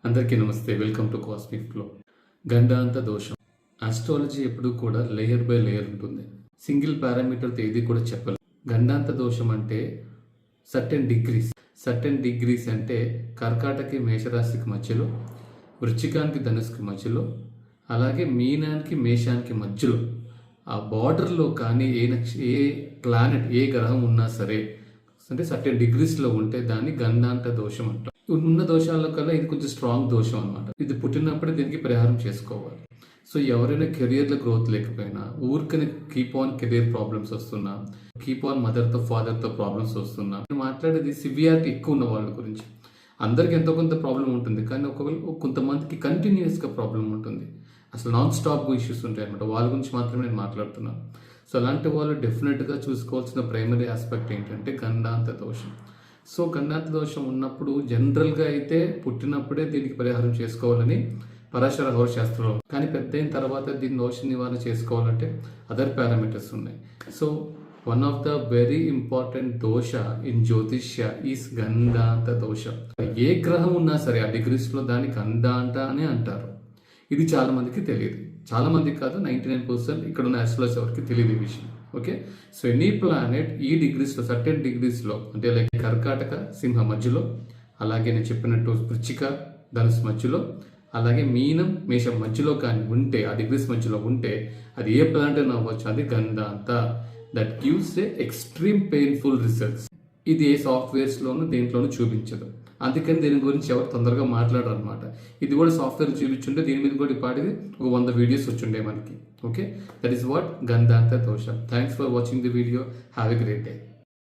అందరికీ నమస్తే. Welcome to cosmic flow. గండాంత దోషం. ఆస్ట్రాలజీ ఎప్పుడు కూడా లేయర్ బై లేయర్ ఉంటుంది. సింగిల్ పారామీటర్తో ఏది కూడా చెప్పలేదు. గండాంత దోషం అంటే సర్టెన్ డిగ్రీస్ అంటే కర్కాటకి మేషరాశికి మధ్యలో, వృశ్చికానికి ధనుసుకి మధ్యలో, అలాగే మీనానికి మేషానికి మధ్యలో ఆ బార్డర్లో కానీ ఏ ప్లానెట్ ఏ గ్రహం ఉన్నా సరే అంటే సర్టెన్ డిగ్రీస్లో ఉంటే దాన్ని గండాంత దోషం అంటాం. ఉన్న దోషాల కల్లా ఇది కొంచెం స్ట్రాంగ్ దోషం అనమాట. ఇది పుట్టినప్పుడే దీనికి పరిహారం చేసుకోవాలి. సో ఎవరైనా కెరియర్లో గ్రోత్ లేకపోయినా, ఊరికనే కీప్ ఆన్ కెరియర్ ప్రాబ్లమ్స్ వస్తున్నా, కీప్ ఆన్ మదర్తో ఫాదర్తో ప్రాబ్లమ్స్ వస్తున్నా, మాట్లాడేది సివియారిటీ ఎక్కువ ఉన్న వాళ్ళ గురించి. అందరికి ఎంతో కొంత ప్రాబ్లం ఉంటుంది, కానీ కొంతమందికి కంటిన్యూస్గా ప్రాబ్లం ఉంటుంది. అసలు నాన్ స్టాప్ ఇష్యూస్ ఉంటాయి అనమాట. వాళ్ళ గురించి మాత్రమే నేను మాట్లాడుతున్నాను. సో అలాంటి వాళ్ళు డెఫినెట్గా చూసుకోవాల్సిన ప్రైమరీ ఆస్పెక్ట్ ఏంటంటే గండాంత దోషం. సో గండాంత దోషం ఉన్నప్పుడు జనరల్గా అయితే పుట్టినప్పుడే దీనికి పరిహారం చేసుకోవాలని పరాశర శాస్త్రంలో, కానీ పెద్ద అయిన తర్వాత దీని దోష నివారణ చేసుకోవాలంటే అదర్ పారామీటర్స్ ఉన్నాయి. So one of the very important దోష ఇన్ జ్యోతిష్య ఈస్ గండాంత దోష. ఏ గ్రహం ఉన్నా సరే ఆ డిగ్రీస్లో దాన్ని గండాంత అని అంటారు. ఇది చాలా మందికి తెలియదు. చాలా మందికి కాదు, 99% ఇక్కడ ఉన్న ఆస్ట్రాలజర్స్ ఎవరికి తెలియదు ఈ విషయం. ఓకే, సో ఎనీ ప్లానెట్ ఈ డిగ్రీస్లో, సర్టెన్ డిగ్రీస్లో అంటే లైక్ కర్కాటక సింహ మధ్యలో, అలాగే నేను చెప్పినట్టు వృశ్చిక ధనుసు మధ్యలో, అలాగే మీనం మేషం మధ్యలో కానీ ఉంటే, ఆ డిగ్రీస్ మధ్యలో ఉంటే అది ఏ ప్లానెట్ అయినా అవ్వచ్చు, అది గండాంత. That gives a extreme painful results. ఇది ఏ సాఫ్ట్వేర్స్లోనూ దేంట్లోనూ చూపించదు. అందుకని దీని గురించి ఎవరు తొందరగా మాట్లాడరు అనమాట. ఇది కూడా సాఫ్ట్వేర్ చూపించుంటే దీని మీద కూడా పాటిది ఒక 100 వీడియోస్ వచ్చుండే మనకి. ఓకే, దట్ ఈస్ వాట్ గండాంత దోష. Thanks for watching the video. Have a great day.